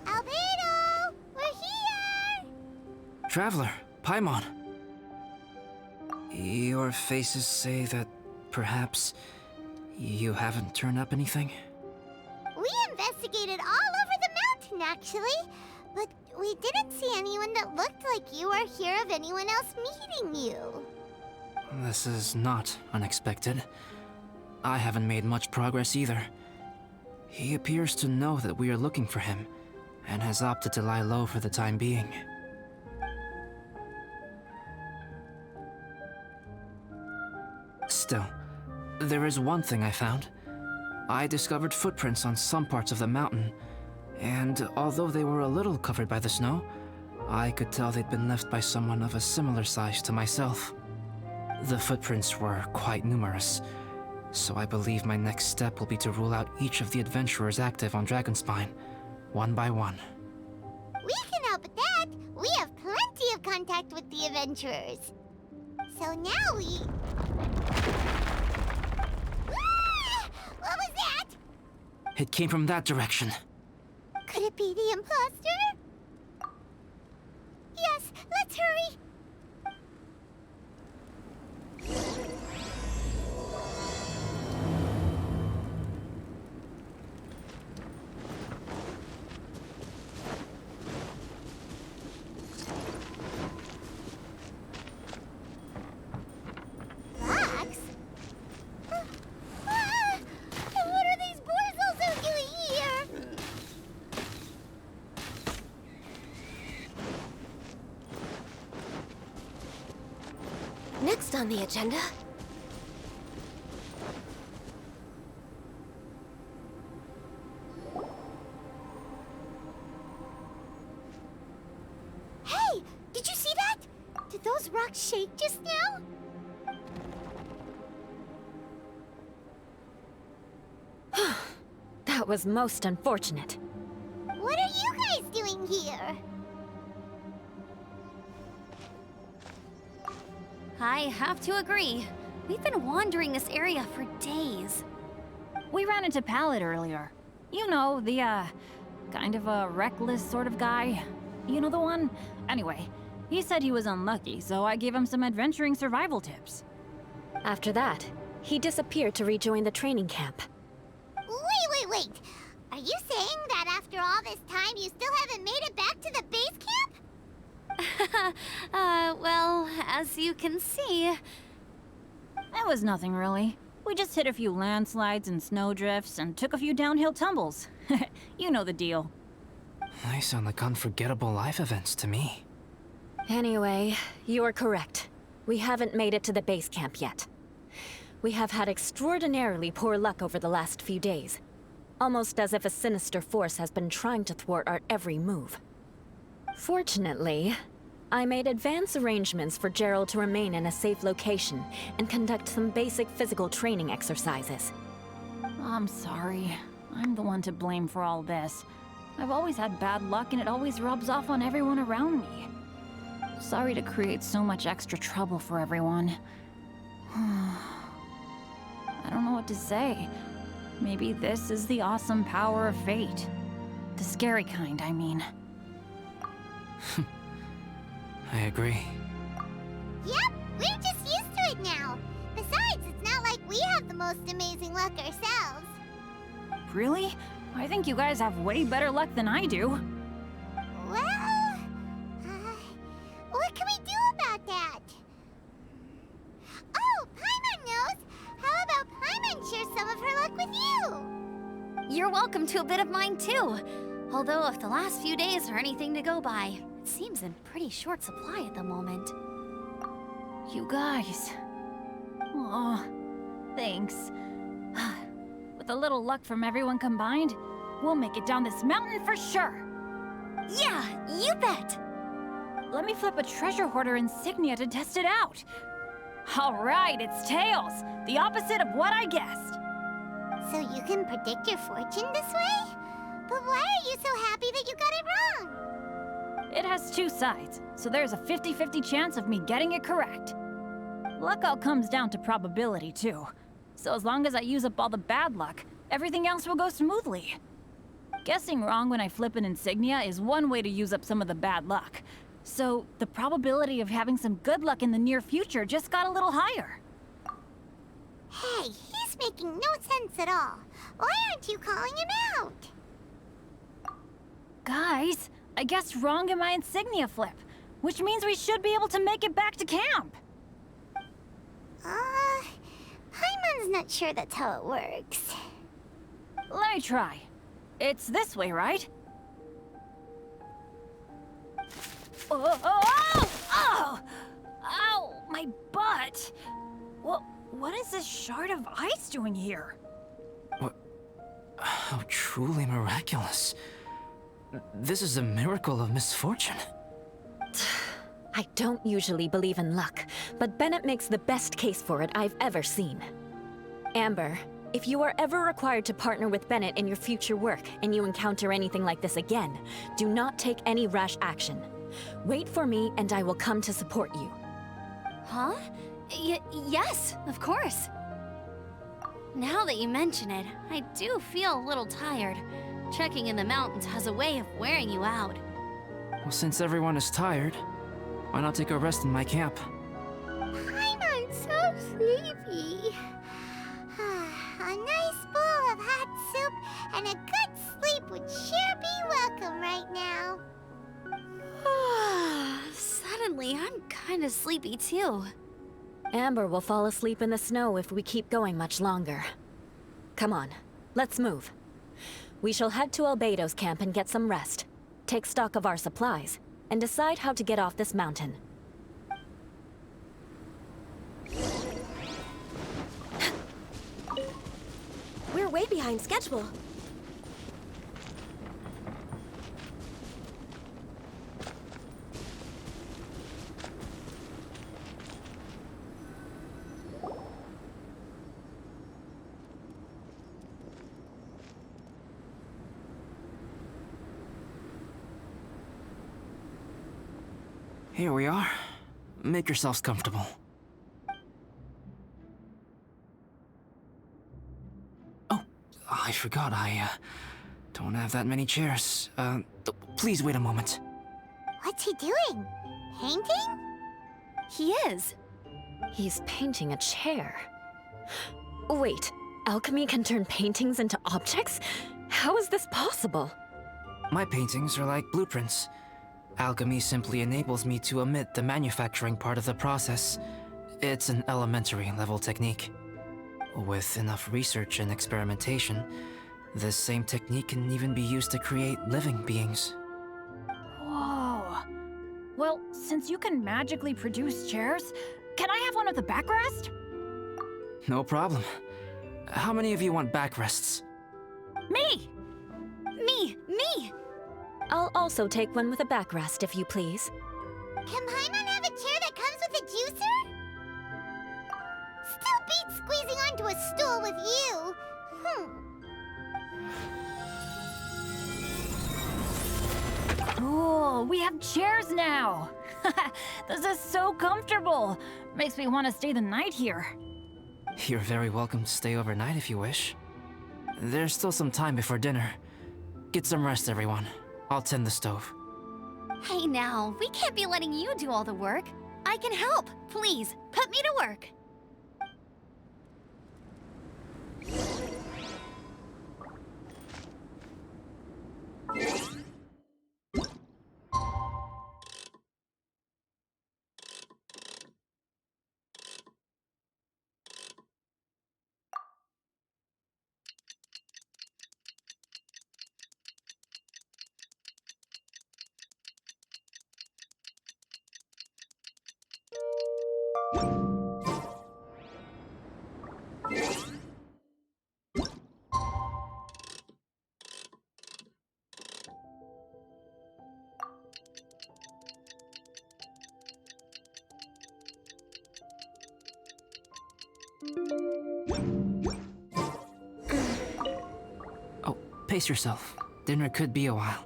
Albedo! We're here! Traveler, Paimon. Your faces say that perhaps you haven't turned up anything? We investigated all over the mountain, actually. But we didn't see anyone that looked like you or hear of anyone else meeting you. This is not unexpected. I haven't made much progress either. He appears to know that we are looking for him, and has opted to lie low for the time being. Still, there is one thing I found. I discovered footprints on some parts of the mountain, and although they were a little covered by the snow, I could tell they'd been left by someone of a similar size to myself. The footprints were quite numerous, so I believe my next step will be to rule out each of the adventurers active on Dragonspine, one by one. We can help with that. We have plenty of contact with the adventurers. So now we... Ah! What was that? It came from that direction. Could it be the imposter? Yes, let's hurry. Fox? What are these boars also doing here? Next on the agenda... Hey! Did you see that? Did those rocks shake just now? That was most unfortunate. What are you guys doing here? I have to agree. We've been wandering this area for days. We ran into Pallid earlier. You know, the, kind of a reckless sort of guy. You know the one? Anyway, he said he was unlucky, so I gave him some adventuring survival tips. After that, he disappeared to rejoin the training camp. Wait. Are you saying that after all this time you still haven't made it back to the base camp? Well, as you can see... That was nothing really. We just hit a few landslides and snowdrifts and took a few downhill tumbles. You know the deal. They sound like unforgettable life events to me. Anyway, you're correct. We haven't made it to the base camp yet. We have had extraordinarily poor luck over the last few days. Almost as if a sinister force has been trying to thwart our every move. Fortunately, I made advance arrangements for Gerald to remain in a safe location and conduct some basic physical training exercises. I'm sorry. I'm the one to blame for all this. I've always had bad luck and it always rubs off on everyone around me. Sorry to create so much extra trouble for everyone. I don't know what to say. Maybe this is the awesome power of fate. The scary kind, I mean. I agree. Yep, we're just used to it now. Besides, it's not like we have the most amazing luck ourselves. Really? I think you guys have way better luck than I do. Well, what can we do about that? Oh, Paimon knows! How about Paimon share some of her luck with you? You're welcome to a bit of mine too. Although if the last few days are anything to go by, it seems in pretty short supply at the moment. You guys. Aw, thanks. With a little luck from everyone combined, We'll make it down this mountain for sure. Yeah, you bet! Let me flip a treasure hoarder insignia to test it out. All right, it's tails. The opposite of what I guessed. So you can predict your fortune this way? But why are you so happy that you got it wrong? It has two sides, so there's a 50-50 chance of me getting it correct. Luck all comes down to probability, too. So as long as I use up all the bad luck, everything else will go smoothly. Guessing wrong when I flip an insignia is one way to use up some of the bad luck. So the probability of having some good luck in the near future just got a little higher. Hey, he's making no sense at all. Why aren't you calling him out? Guys, I guessed wrong in my insignia flip, which means we should be able to make it back to camp. Paimon's not sure that's how it works. Let me try. It's this way, right? Oh! Ow! My butt! What is this shard of ice doing here? What? How truly miraculous. This is a miracle of misfortune. I don't usually believe in luck, but Bennett makes the best case for it I've ever seen. Amber, if you are ever required to partner with Bennett in your future work and you encounter anything like this again, do not take any rash action. Wait for me and I will come to support you. Huh? Yes, of course. Now that you mention it, I do feel a little tired. Trekking in the mountains has a way of wearing you out. Well, since everyone is tired, why not take a rest in my camp? Paimon's so sleepy. A nice bowl of hot soup and a good sleep would sure be welcome right now. Suddenly, I'm kind of sleepy too. Amber will fall asleep in the snow if we keep going much longer. Come on, let's move. We shall head to Albedo's camp and get some rest, take stock of our supplies, and decide how to get off this mountain. We're way behind schedule. Here we are. Make yourselves comfortable. Oh, I forgot I don't have that many chairs. Please wait a moment. What's he doing? Painting? He is. He's painting a chair. Wait, alchemy can turn paintings into objects? How is this possible? My paintings are like blueprints. Alchemy simply enables me to omit the manufacturing part of the process. It's an elementary level technique. With enough research and experimentation, this same technique can even be used to create living beings. Whoa. Well, since you can magically produce chairs, can I have one with a backrest? No problem. How many of you want backrests? Me! Me! I'll also take one with a backrest, if you please. Can Paimon have a chair that comes with a juicer? Still beats squeezing onto a stool with you. Cool, we have chairs now! This is so comfortable! Makes me want to stay the night here. You're very welcome to stay overnight if you wish. There's still some time before dinner. Get some rest, everyone. I'll tend the stove. Hey now, we can't be letting you do all the work. I can help. Please, put me to work. Oh, pace yourself. Dinner could be a while.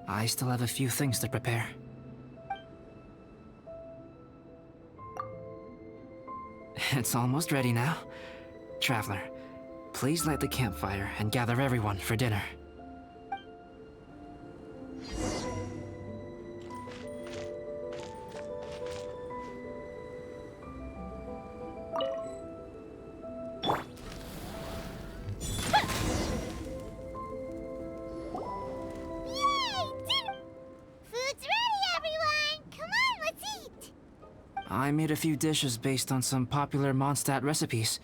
I still have a few things to prepare. It's almost ready now. Traveler, please light the campfire and gather everyone for dinner. Yay! Dinner! Food's ready, everyone! Come on, let's eat! I made a few dishes based on some popular Mondstadt recipes.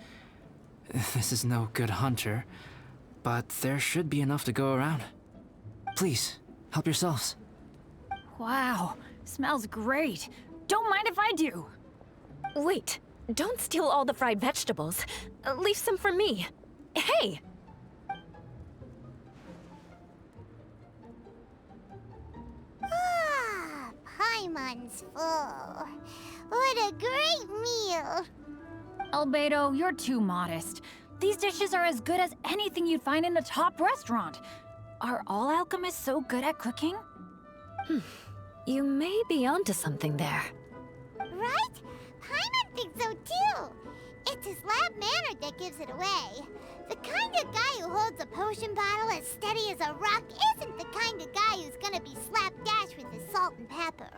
This is no good hunter, but there should be enough to go around. Please, help yourselves. Wow, smells great. Don't mind if I do. Wait, don't steal all the fried vegetables. Leave some for me. Hey! Ah, Paimon's full. What a great meal! Albedo, you're too modest. These dishes are as good as anything you'd find in a top restaurant. Are all alchemists so good at cooking? You may be onto something there. Right? Paimon thinks so too. It's his lab manner that gives it away. The kind of guy who holds a potion bottle as steady as a rock isn't the kind of guy who's gonna be slapdash with his salt and pepper.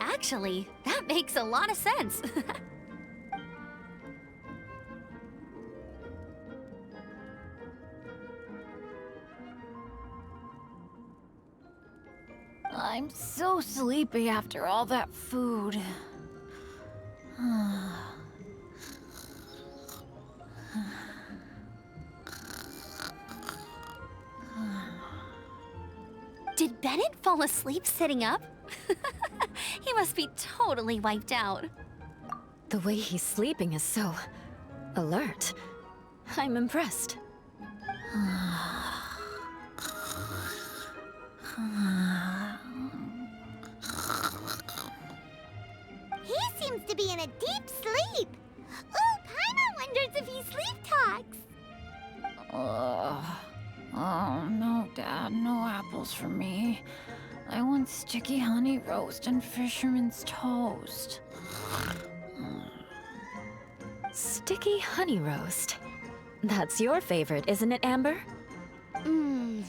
Actually, that makes a lot of sense. I'm so sleepy after all that food. Did Bennett fall asleep sitting up? He must be totally wiped out. The way he's sleeping is so alert. I'm impressed. He seems to be in a deep sleep. Ooh, Paimon wonders if he sleep talks. Oh, no, Dad, no apples for me. I want sticky honey roast and fisherman's toast. Sticky honey roast. That's your favorite, isn't it, Amber?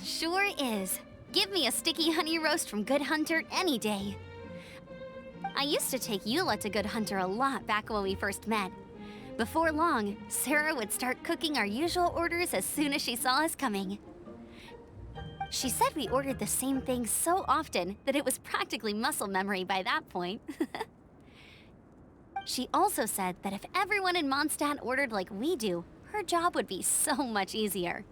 Sure is. Give me a sticky honey roast from Good Hunter any day. I used to take Eula to Good Hunter a lot back when we first met. Before long, Sarah would start cooking our usual orders as soon as she saw us coming. She said we ordered the same thing so often that it was practically muscle memory by that point. She also said that if everyone in Mondstadt ordered like we do, her job would be so much easier.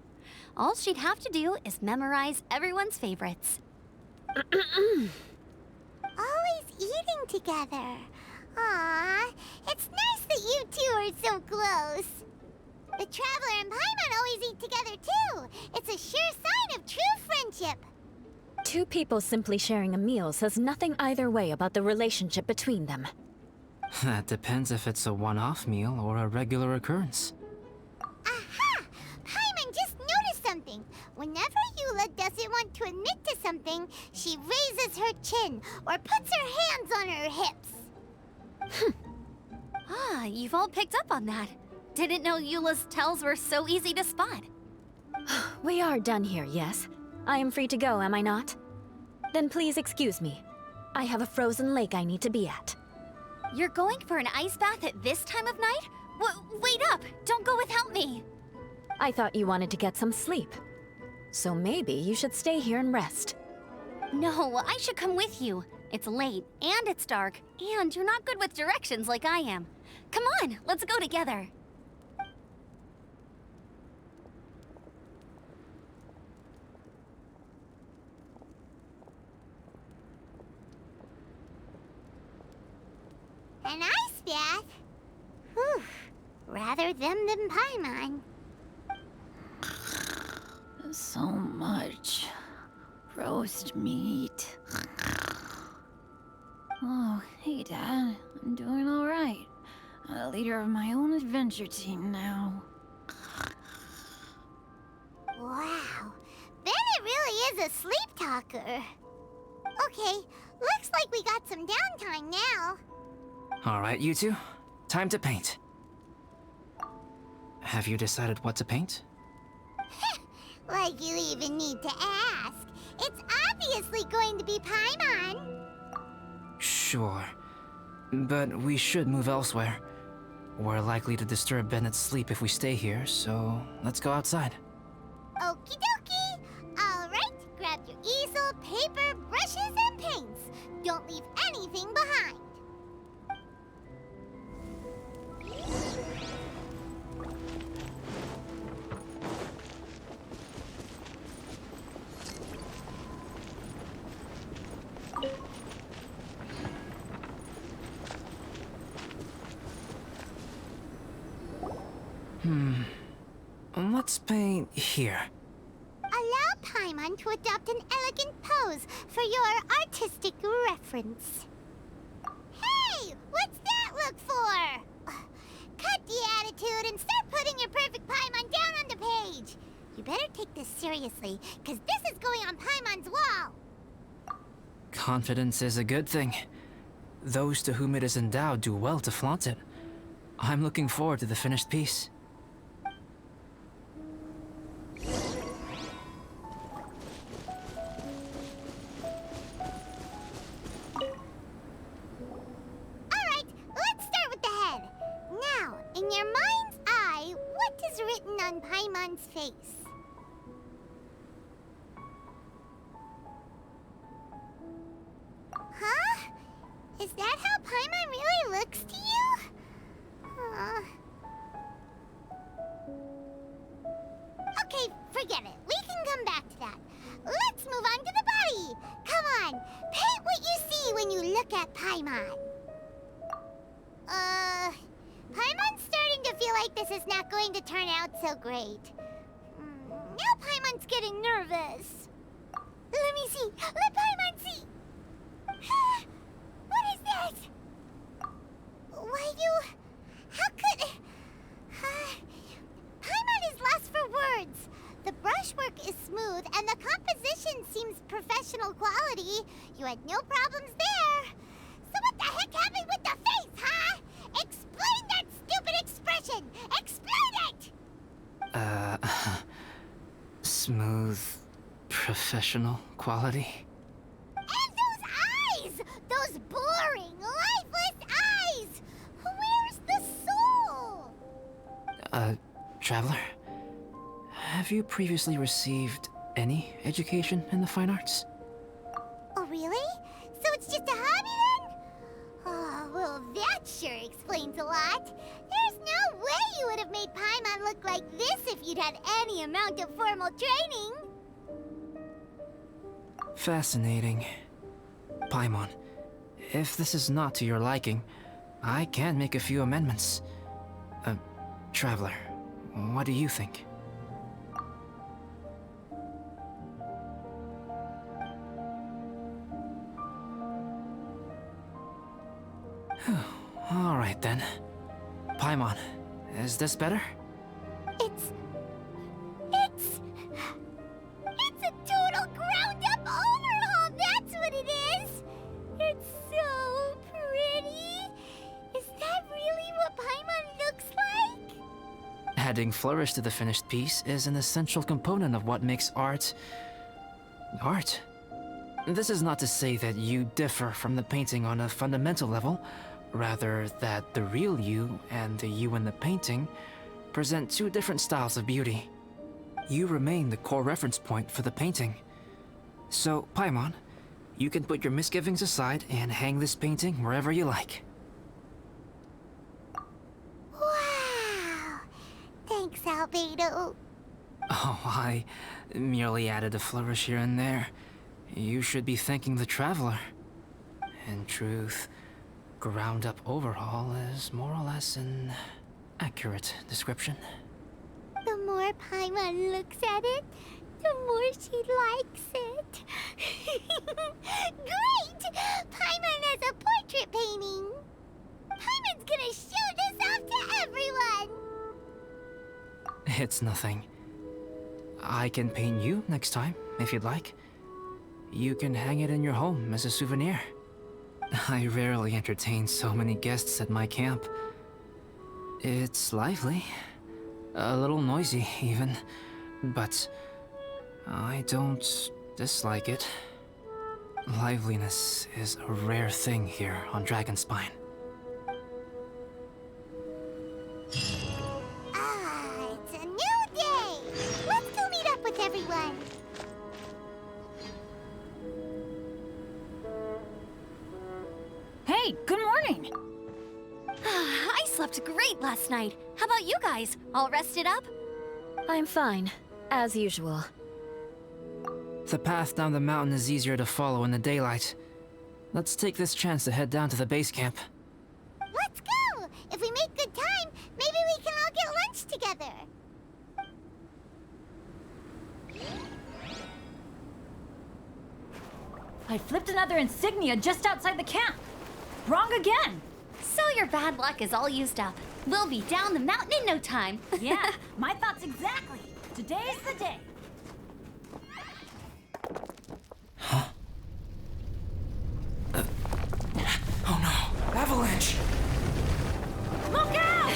All she'd have to do is memorize everyone's favorites. Always eating together. Aww, it's nice that you two are so close. The Traveler and Paimon always eat together too. It's a sure sign of true friendship. Two people simply sharing a meal says nothing either way about the relationship between them. That depends if it's a one-off meal or a regular occurrence. Aha! Paimon just noticed something. Whenever Eula doesn't want to admit to something, she raises her chin or puts her hands on her hips. Ah, you've all picked up on that. Didn't know Eula's tells were so easy to spot. We are done here, yes? I am free to go, am I not? Then please excuse me. I have a frozen lake I need to be at. You're going for an ice bath at this time of night? Wait up! Don't go without me! I thought you wanted to get some sleep. So maybe you should stay here and rest. No, I should come with you. It's late, and it's dark, and you're not good with directions like I am. Come on, let's go together. An ice bath? Whew. Rather them than Paimon. So much roast meat. Oh, hey, Dad. I'm doing all right. A leader of my own adventure team now. Wow, Bennett really is a sleep talker. Okay, looks like we got some downtime now. All right, you two. Time to paint. Have you decided what to paint? Like you even need to ask. It's obviously going to be Paimon. Sure. But we should move elsewhere. We're likely to disturb Bennett's sleep if we stay here, so let's go outside. Okie dokie. All right, grab your easel, paper, brushes, and paints. Don't leave anything behind. Let's paint here. Allow Paimon to adopt an elegant pose for your artistic reference. Hey, what's that look for? Cut the attitude and start putting your perfect Paimon down on the page. You better take this seriously, because this is going on Paimon's wall. Confidence is a good thing. Those to whom it is endowed do well to flaunt it. I'm looking forward to the finished piece. Alright, let's start with the head. Now, in your mind's eye, what is written on Paimon's face? Huh? Is that how Paimon really looks to you? Okay, forget it. We can come back to that. Let's move on to the body. Come on, paint what you see when you look at Paimon. Paimon's starting to feel like this is not going to turn out so great. Now Paimon's getting nervous. Let me see. Let Paimon see. What is that? Why you... How could... Paimon is lost for words. The brushwork is smooth and the composition seems professional quality. You had no problems there. So what the heck happened with the face, huh? Explain that stupid expression! Explain it! Smooth, professional quality. And those eyes! Those boring, lifeless eyes! Where's the soul? Traveler? Have you previously received any education in the fine arts? Oh, really? So it's just a hobby then? Oh, well, that sure explains a lot. There's no way you would have made Paimon look like this if you'd had any amount of formal training. Fascinating. Paimon, if this is not to your liking, I can make a few amendments. Traveler, what do you think? All right then. Paimon, is this better? It's a total ground-up overhaul, that's what it is! It's so pretty! Is that really what Paimon looks like? Adding flourish to the finished piece is an essential component of what makes art... art. This is not to say that you differ from the painting on a fundamental level, rather that the real you and the you in the painting present two different styles of beauty. You remain the core reference point for the painting. So, Paimon, you can put your misgivings aside and hang this painting wherever you like. Wow! Thanks, Albedo. Oh, I merely added a flourish here and there. You should be thanking the Traveler. In truth, ground-up overhaul is more or less an accurate description. The more Paimon looks at it, the more she likes it. Great! Paimon has a portrait painting. Paimon's gonna show this It's nothing. I can paint you next time, if you'd like. You can hang it in your home as a souvenir. I rarely entertain so many guests at my camp. It's lively. A little noisy, even. But I don't dislike it. Liveliness is a rare thing here on Dragonspine. Ah, it's a new day! Let's go meet up with everyone. Hey, good morning! I slept great last night. How about you guys? All rested up? I'm fine, as usual. The path down the mountain is easier to follow in the daylight. Let's take this chance to head down to the base camp. Let's go! If we make good time, maybe we can all get lunch together. I flipped another insignia just outside the camp. Wrong again! So your bad luck is all used up. We'll be down the mountain in no time. Yeah, my thoughts exactly. Today's the day. Oh no! Avalanche! Look out!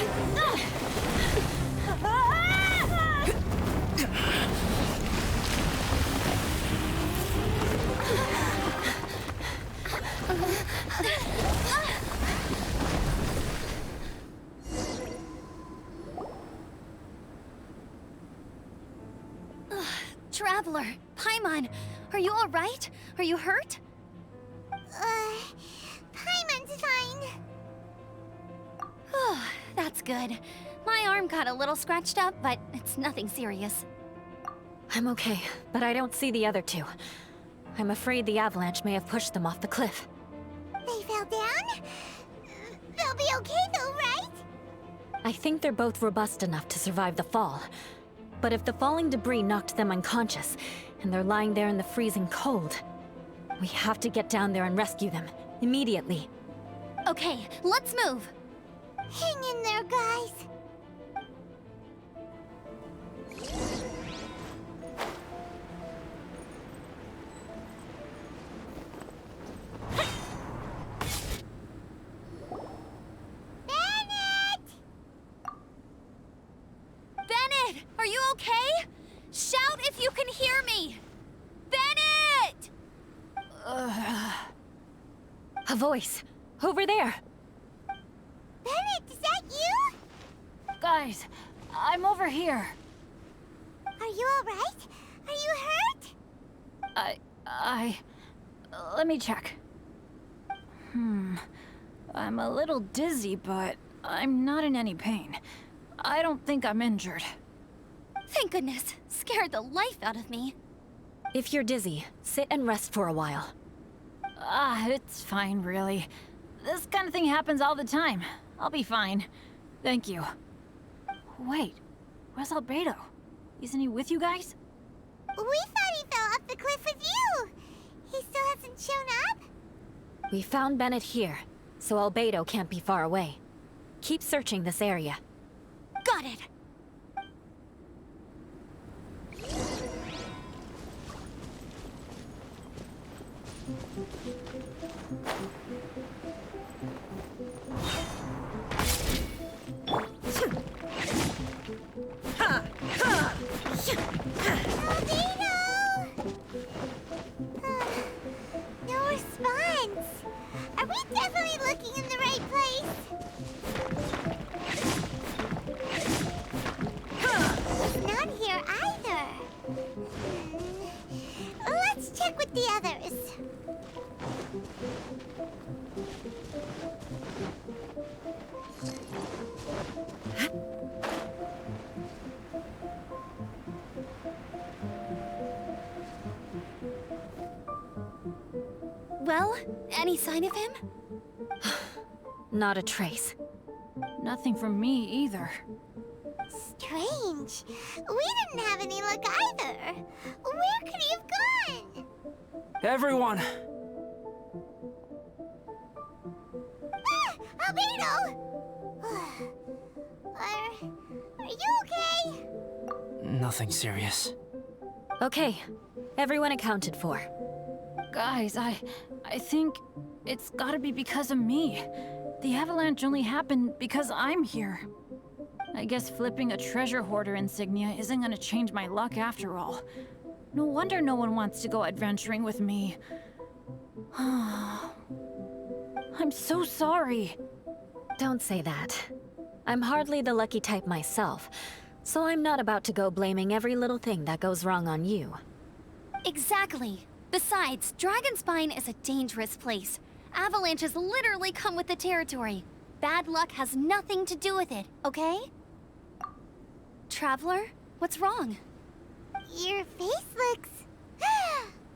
Traveler, Paimon, are you all right? Are you hurt? Paimon's fine. That's good. My arm got a little scratched up, but it's nothing serious. I'm okay, but I don't see the other two. I'm afraid the avalanche may have pushed them off the cliff. They fell down? They'll be okay though, right? I think they're both robust enough to survive the fall. But if the falling debris knocked them unconscious, and they're lying there in the freezing cold, we have to get down there and rescue them, immediately. Okay, let's move. Hang in there, guys. Bennett! Bennett, are you okay? Shout if you can hear me! Bennett! A voice! Over there! Bennett, is that you? Guys, I'm over here. Are you alright? Are you hurt? Let me check. I'm a little dizzy, but I'm not in any pain. I don't think I'm injured. Thank goodness. Scared the life out of me. If you're dizzy, sit and rest for a while. It's fine, really. This kind of thing happens all the time. I'll be fine. Thank you. Wait, where's Albedo? Isn't he with you guys? We thought he fell off the cliff with you. He still hasn't shown up? We found Bennett here, so Albedo can't be far away. Keep searching this area. Got it. No response. Are we definitely looking in the right place? He's not here either. Let's check with the others. Well, any sign of him? Not a trace. Nothing from me either. Strange. We didn't have any luck either. Where could he have gone? Everyone! Ah! Albedo! Are Are you okay? Nothing serious. Okay, everyone accounted for. Guys, I think it's gotta be because of me. The avalanche only happened because I'm here. I guess flipping a treasure hoarder insignia isn't gonna change my luck after all. No wonder no one wants to go adventuring with me. I'm so sorry. Don't say that. I'm hardly the lucky type myself, so I'm not about to go blaming every little thing that goes wrong on you. Exactly. Besides, Dragonspine is a dangerous place. Avalanches literally come with the territory. Bad luck has nothing to do with it, okay? Traveler, what's wrong? Your face looks...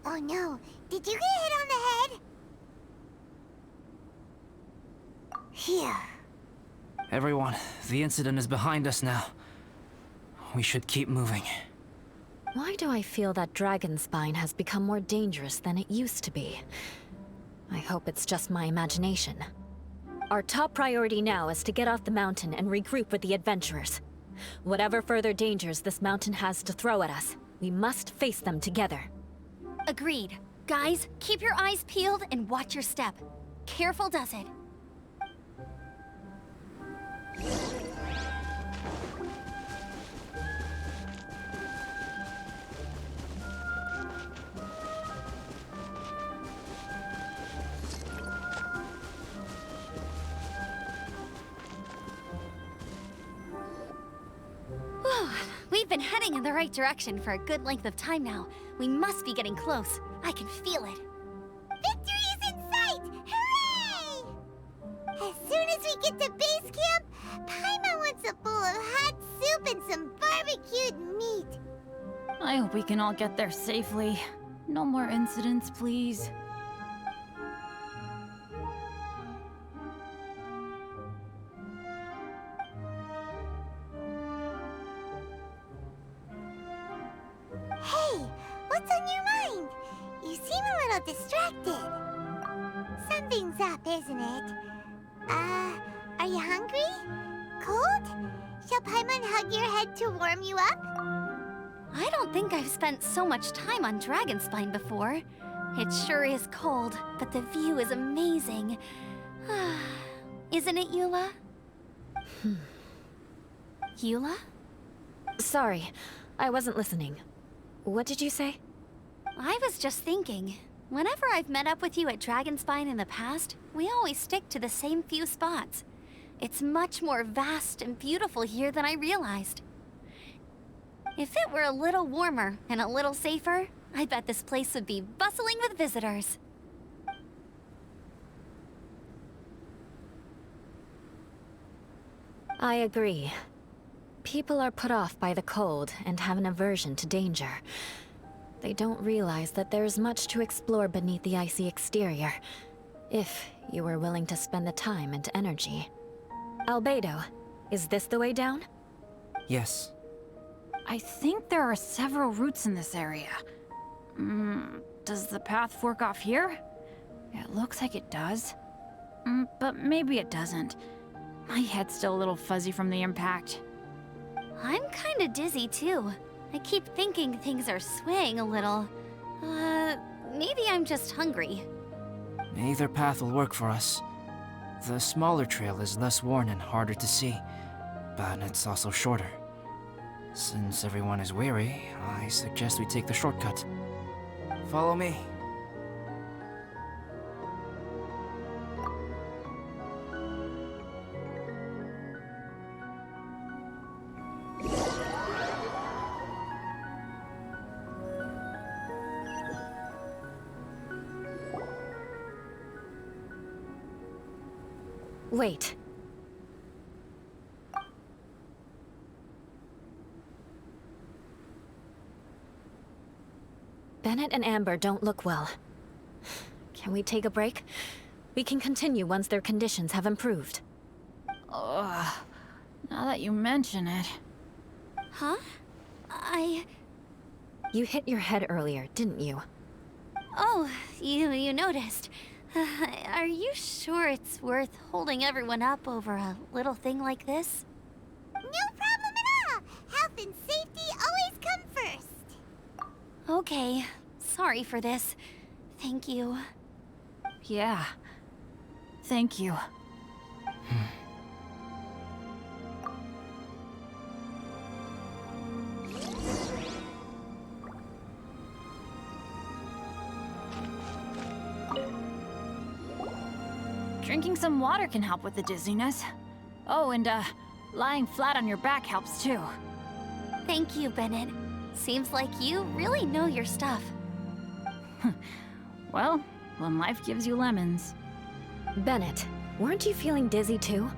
Oh no, did you get hit on the head? Here. Everyone, the incident is behind us now. We should keep moving. Why do I feel that Dragonspine has become more dangerous than it used to be? I hope it's just my imagination. Our top priority now is to get off the mountain and regroup with the adventurers. Whatever further dangers this mountain has to throw at us, we must face them together. Agreed. Guys, keep your eyes peeled and watch your step. Careful does it. We've been heading in the right direction for a good length of time now. We must be getting close. I can feel it. Victory is in sight! Hooray! As soon as we get to base camp, Paimon wants a bowl of hot soup and some barbecued meat. I hope we can all get there safely. No more incidents, please. Hey, what's on your mind? You seem a little distracted. Something's up, isn't it? Are you hungry? Cold? Shall Paimon hug your head to warm you up? I don't think I've spent so much time on Dragonspine before. It sure is cold, but the view is amazing. Isn't it, Eula? Eula? Sorry, I wasn't listening. What did you say? I was just thinking. Whenever I've met up with you at Dragonspine in the past, we always stick to the same few spots. It's much more vast and beautiful here than I realized. If it were a little warmer and a little safer, I bet this place would be bustling with visitors. I agree. People are put off by the cold and have an aversion to danger. They don't realize that there's much to explore beneath the icy exterior, if you were willing to spend the time and energy. Albedo, is this the way down? Yes. I think there are several routes in this area. Does the path fork off here? It looks like it does. But maybe it doesn't. My head's still a little fuzzy from the impact. I'm kinda dizzy too. I keep thinking things are swaying a little. Maybe I'm just hungry. Either path will work for us. The smaller trail is less worn and harder to see, but it's also shorter. Since everyone is weary, I suggest we take the shortcut. Follow me. Wait. Bennett and Amber don't look well. Can we take a break? We can continue once their conditions have improved. Ugh. Now that you mention it. Huh? You hit your head earlier, didn't you? Oh, you noticed. Are you sure it's worth holding everyone up over a little thing like this? No problem at Okay, sorry for this. Thank you. Yeah. Thank you. Drinking some water can help with the dizziness. Oh, and lying flat on your back helps too. Thank you, Bennett. Seems like you really know your stuff. Well, when life gives you lemons. Bennett, weren't you feeling dizzy too?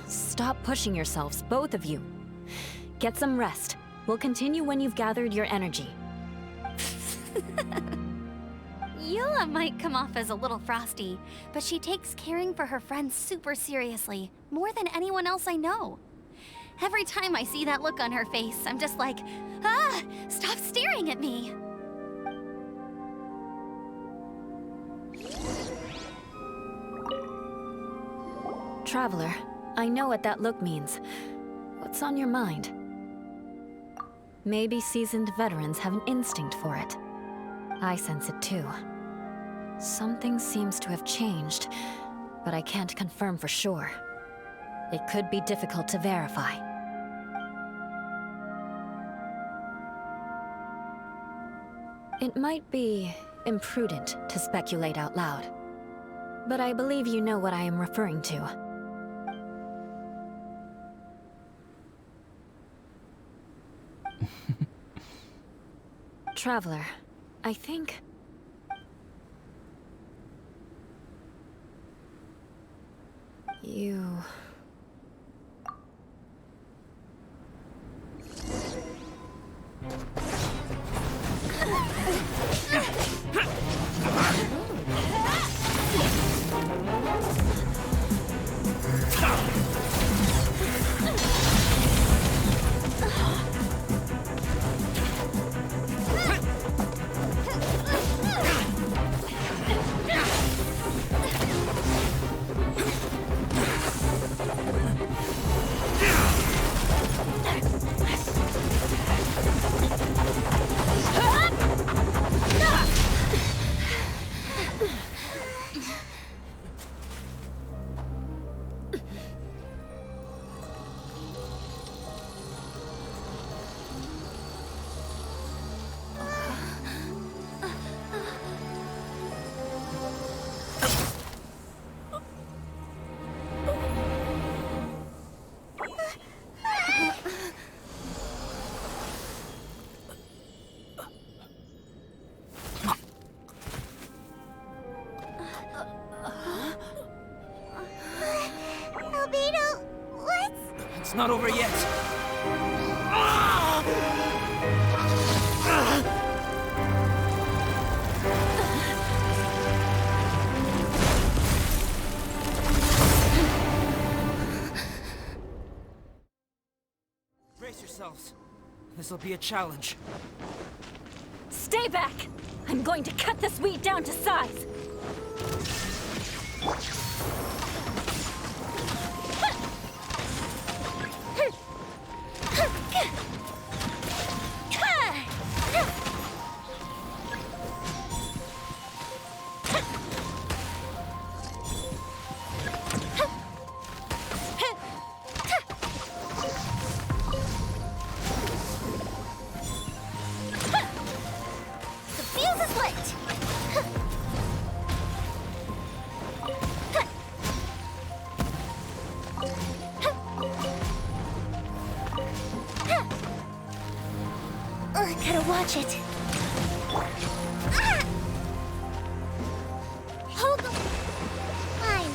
Stop pushing yourselves, both of you. Get some rest. We'll continue when you've gathered your energy. Eula might come off as a little frosty, but she takes caring for her friends super seriously, more than anyone else I know. Every time I see that look on her face, I'm just like, ah, stop staring at me. Traveler, I know what that look means. What's on your mind? Maybe seasoned veterans have an instinct for it. I sense it too. Something seems to have changed, but I can't confirm for sure. It could be difficult to verify. It might be imprudent to speculate out loud, but I believe you know what I am referring to. Traveler, I think... you... Albedo, what? It's not over yet. Brace yourselves. This'll be a challenge. Stay back! I'm going to cut this weed down to size! The fuse is lit! Gotta watch it. Ah! Hold the line.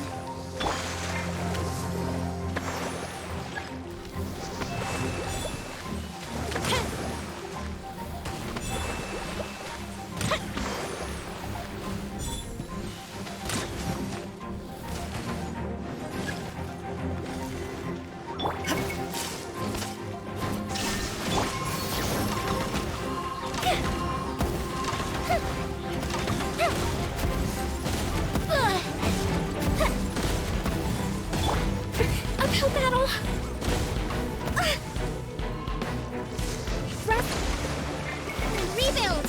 Uphill battle. Rest. Rebuild.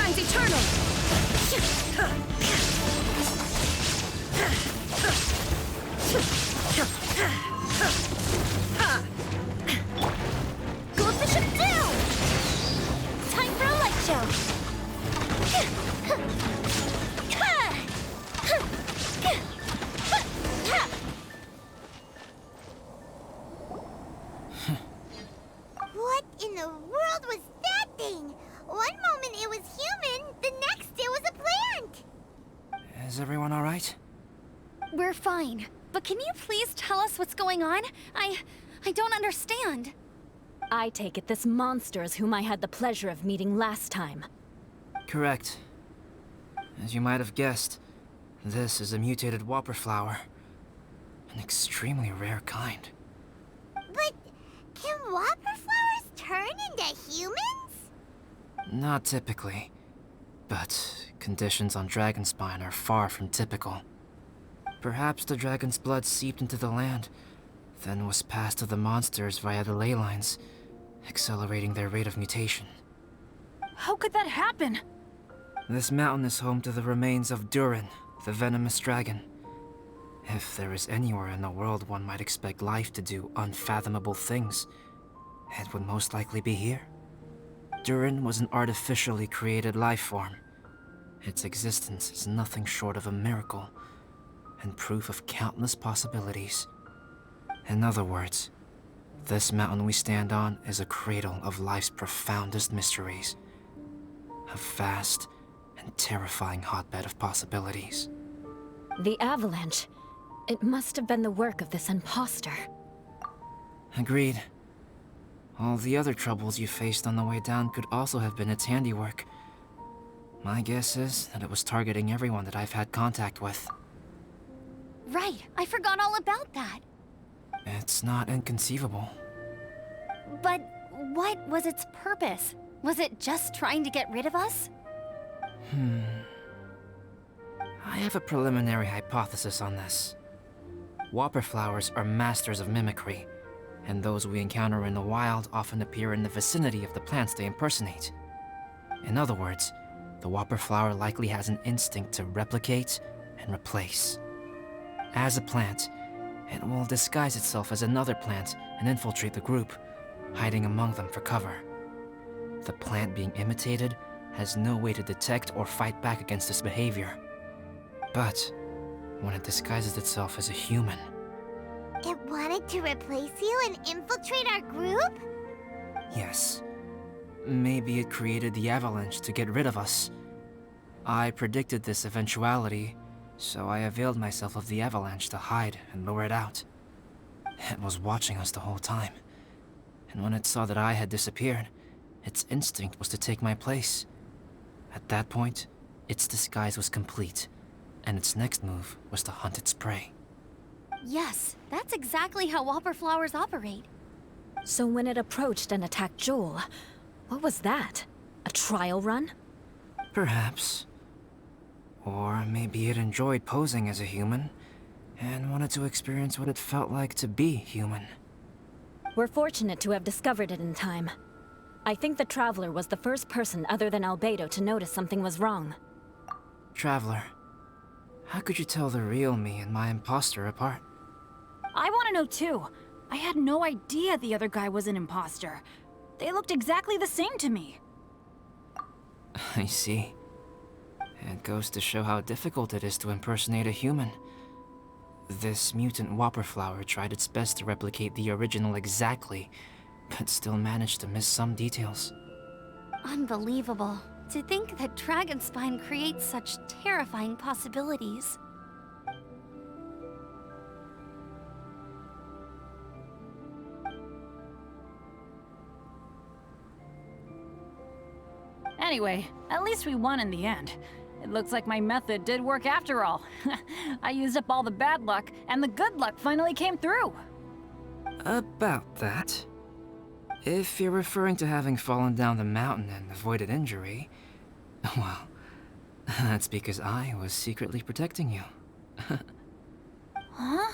shines eternal! Goldfish of Doom! Time for a light show! What in the world was that thing? One moment it was human, the next it was a plant! Is everyone alright? We're fine. But can you please tell us what's going on? I don't understand. I take it this monster is whom I had the pleasure of meeting last time. Correct. As you might have guessed, this is a mutated whopper flower. An extremely rare kind. But can whopper flowers turn into humans? Not typically, but conditions on Dragonspine are far from typical. Perhaps the dragon's blood seeped into the land, then was passed to the monsters via the ley lines, accelerating their rate of mutation. How could that happen? This mountain is home to the remains of Durin, the venomous dragon. If there is anywhere in the world one might expect life to do unfathomable things, it would most likely be here. Durin was an artificially created life form. Its existence is nothing short of a miracle, and proof of countless possibilities. In other words, this mountain we stand on is a cradle of life's profoundest mysteries. A vast and terrifying hotbed of possibilities. The avalanche. It must have been the work of this imposter. Agreed. All the other troubles you faced on the way down could also have been its handiwork. My guess is that it was targeting everyone that I've had contact with. Right, I forgot all about that. It's not inconceivable. But what was its purpose? Was it just trying to get rid of us? I have a preliminary hypothesis on this. Whopper flowers are masters of mimicry, and those we encounter in the wild often appear in the vicinity of the plants they impersonate. In other words, the whopper flower likely has an instinct to replicate and replace. As a plant, it will disguise itself as another plant and infiltrate the group, hiding among them for cover. The plant being imitated has no way to detect or fight back against this behavior. But when it disguises itself as a human, It wanted to replace you and infiltrate our group? yes, maybe it created the avalanche to get rid of us. I predicted this eventuality, so I availed myself of the avalanche to hide and lure it out. It was watching us the whole time, and when it saw that I had disappeared, its instinct was to take my place. At that point, its disguise was complete, and its next move was to hunt its prey. Yes, that's exactly how whopper flowers operate. So when it approached and attacked Joel, what was that? A trial run? Perhaps. Or maybe it enjoyed posing as a human, and wanted to experience what it felt like to be human. We're fortunate to have discovered it in time. I think the Traveler was the first person other than Albedo to notice something was wrong. Traveler, how could you tell the real me and my imposter apart? I want to know too. I had no idea the other guy was an imposter. They looked exactly the same to me. I see. It goes to show how difficult it is to impersonate a human. This mutant whopper flower tried its best to replicate the original exactly, but still managed to miss some details. Unbelievable. To think that Dragonspine creates such terrifying possibilities. Anyway, at least we won in the end. It looks like my method did work after all. I used up all the bad luck, and the good luck finally came through. About that. If you're referring to having fallen down the mountain and avoided injury, well, that's because I was secretly protecting you. Huh?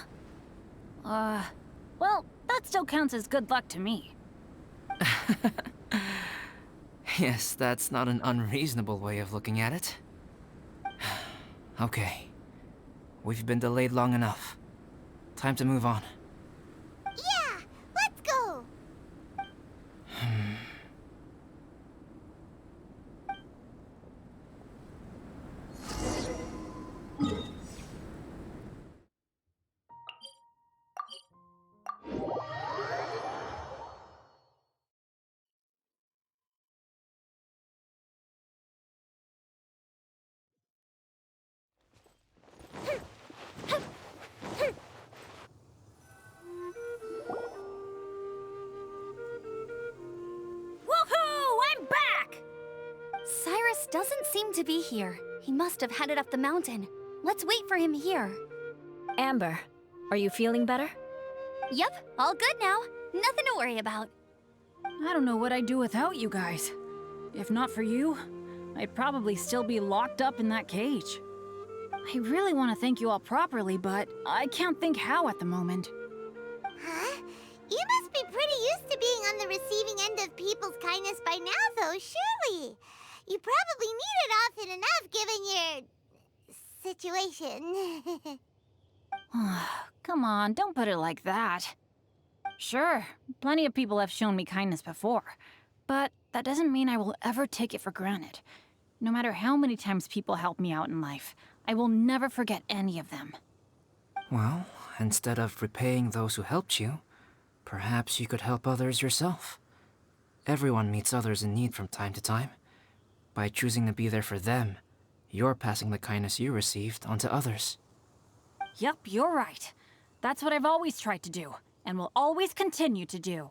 Well, that still counts as good luck to me. Yes, that's not an unreasonable way of looking at it. Okay. We've been delayed long enough. Time to move on. Yeah, let's go. Woohoo! I'm back! Cyrus doesn't seem to be here. He must have headed up the mountain. Let's wait for him here. Amber, are you feeling better? Yep, all good now. Nothing to worry about. I don't know what I'd do without you guys. If not for you, I'd probably still be locked up in that cage. I really want to thank you all properly, but I can't think how at the moment. Huh? You must be pretty used to being on the receiving end of people's kindness by now, though, surely. You probably need it often enough given your situation. Come on, don't put it like that. Sure, plenty of people have shown me kindness before, but that doesn't mean I will ever take it for granted. No matter how many times people help me out in life, I will never forget any of them. Well, instead of repaying those who helped you, perhaps you could help others yourself. Everyone meets others in need from time to time. By choosing to be there for them, you're passing the kindness you received onto others. Yep, you're right. That's what I've always tried to do, and will always continue to do.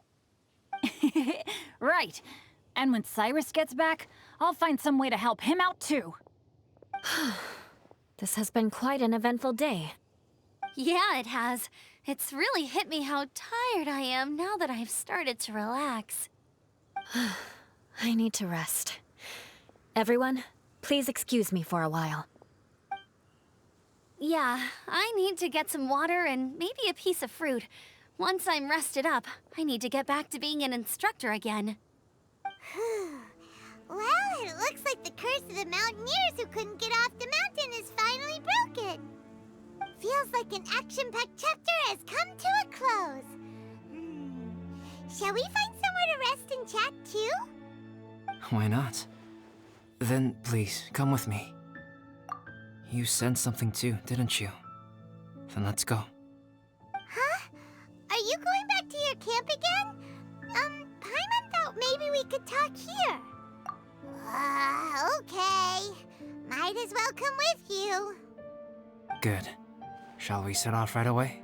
Right. And when Cyrus gets back, I'll find some way to help him out too. This has been quite an eventful day. Yeah, it has. It's really hit me how tired I am now that I've started to relax. I need to rest. Everyone, please excuse me for a while. Yeah, I need to get some water and maybe a piece of fruit. Once I'm rested up, I need to get back to being an instructor again. Well, it looks like the curse of the mountaineers who couldn't get off the mountain is finally broken. Feels like an action-packed chapter has come to a close. Shall we find somewhere to rest and chat too? Why not? Then please, come with me. You sensed something too, didn't you? Then let's go. Huh? Are you going back to your camp again? Paimon thought maybe we could talk here. Okay. Might as well come with you. Good. Shall we set off right away?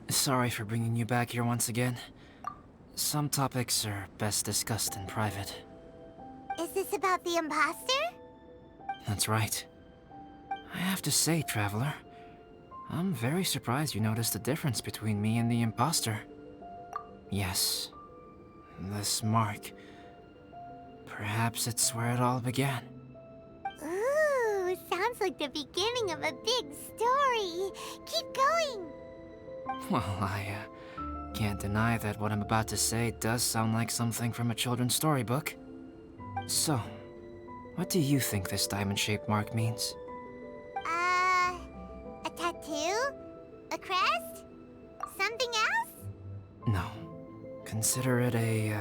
Sorry for bringing you back here once again. Some topics are best discussed in private. Is this about the imposter? That's right. I have to say, Traveler, I'm very surprised you noticed the difference between me and the imposter. Yes, this mark. Perhaps it's where it all began. Ooh, sounds like the beginning of a big story. Keep going. Well, I can't deny that what I'm about to say does sound like something from a children's storybook. So, what do you think this diamond-shaped mark means? A tattoo? A crest? Something else? No. Consider it a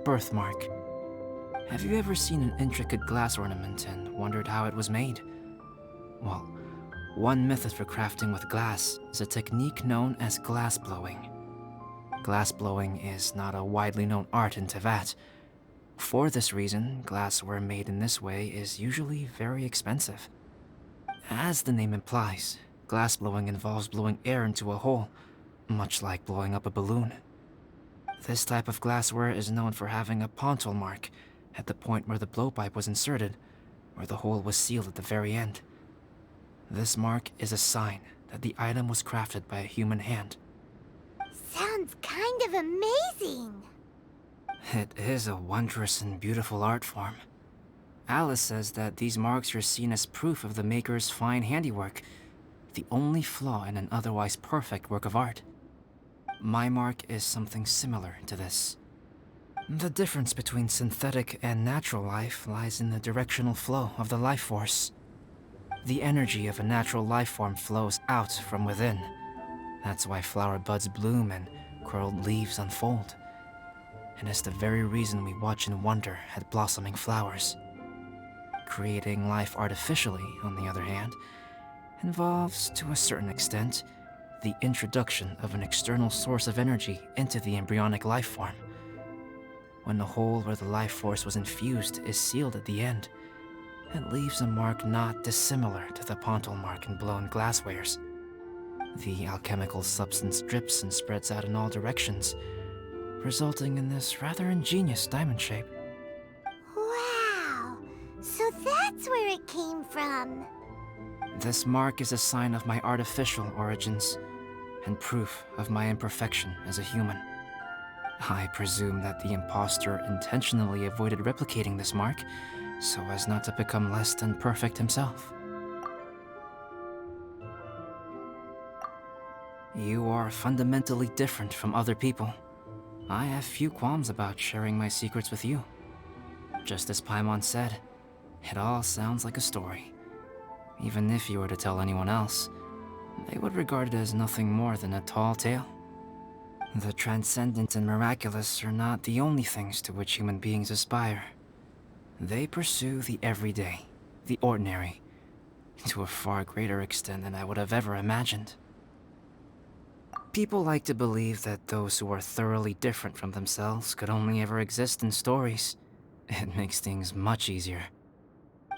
birthmark. Have you ever seen an intricate glass ornament and wondered how it was made? Well, one method for crafting with glass is a technique known as glass blowing. Glass blowing is not a widely known art in Teyvat. For this reason, glassware made in this way is usually very expensive. As the name implies, glass blowing involves blowing air into a hole, much like blowing up a balloon. This type of glassware is known for having a pontil mark at the point where the blowpipe was inserted, where the hole was sealed at the very end. This mark is a sign that the item was crafted by a human hand. Sounds kind of amazing. It is a wondrous and beautiful art form. Alice says that these marks are seen as proof of the maker's fine handiwork, the only flaw in an otherwise perfect work of art. My mark is something similar to this. The difference between synthetic and natural life lies in the directional flow of the life force. The energy of a natural life form flows out from within. That's why flower buds bloom and curled leaves unfold. And it's the very reason we watch and wonder at blossoming flowers. Creating life artificially, on the other hand, involves, to a certain extent, the introduction of an external source of energy into the embryonic life form. When the hole where the life force was infused is sealed at the end, it leaves a mark not dissimilar to the pontal mark in blown glasswares. The alchemical substance drips and spreads out in all directions, resulting in this rather ingenious diamond shape. Wow! So that's where it came from. This mark is a sign of my artificial origins, and proof of my imperfection as a human. I presume that the impostor intentionally avoided replicating this mark, so as not to become less than perfect himself. You are fundamentally different from other people. I have few qualms about sharing my secrets with you. Just as Paimon said, it all sounds like a story. Even if you were to tell anyone else, they would regard it as nothing more than a tall tale. The transcendent and miraculous are not the only things to which human beings aspire. They pursue the everyday, the ordinary, to a far greater extent than I would have ever imagined. People like to believe that those who are thoroughly different from themselves could only ever exist in stories. It makes things much easier.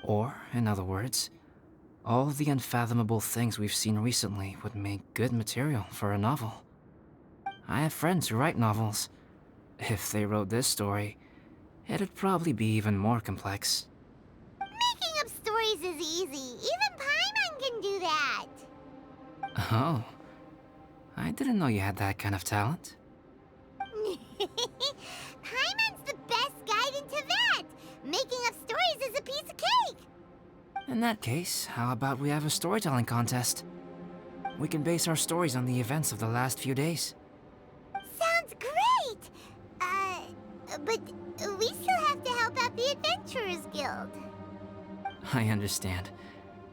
Or, in other words, all the unfathomable things we've seen recently would make good material for a novel. I have friends who write novels. If they wrote this story, it'd probably be even more complex. Making up stories is easy. Even Paimon can do that. Oh. I didn't know you had that kind of talent. Paimon's the best guide into that. Making up stories is a piece of cake. In that case, how about we have a storytelling contest? We can base our stories on the events of the last few days. Sounds great! But we still have to help out the Adventurers Guild. I understand.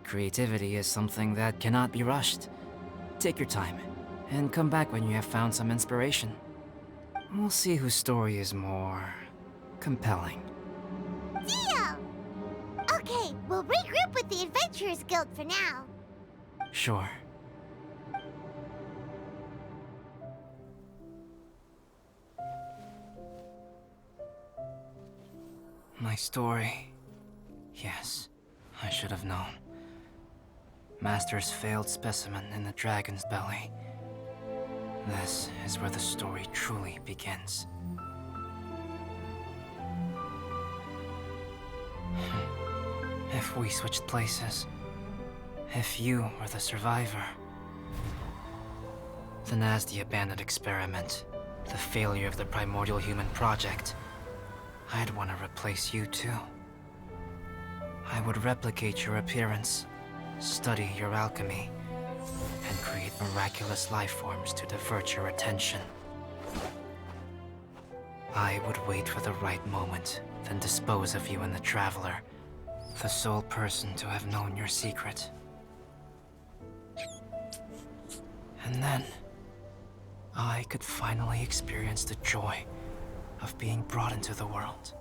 Creativity is something that cannot be rushed. Take your time, and come back when you have found some inspiration. We'll see whose story is more compelling. Deal! Okay, we'll regroup with the Adventurers Guild for now. Sure. My story. Yes, I should have known. Master's failed specimen in the dragon's belly. This is where the story truly begins. If we switched places, if you were the survivor, then as the abandoned experiment, the failure of the primordial human project, I'd want to replace you too. I would replicate your appearance, study your alchemy, and create miraculous life forms to divert your attention. I would wait for the right moment, then dispose of you in the Traveler, the sole person to have known your secret. And then, I could finally experience the joy of being brought into the world.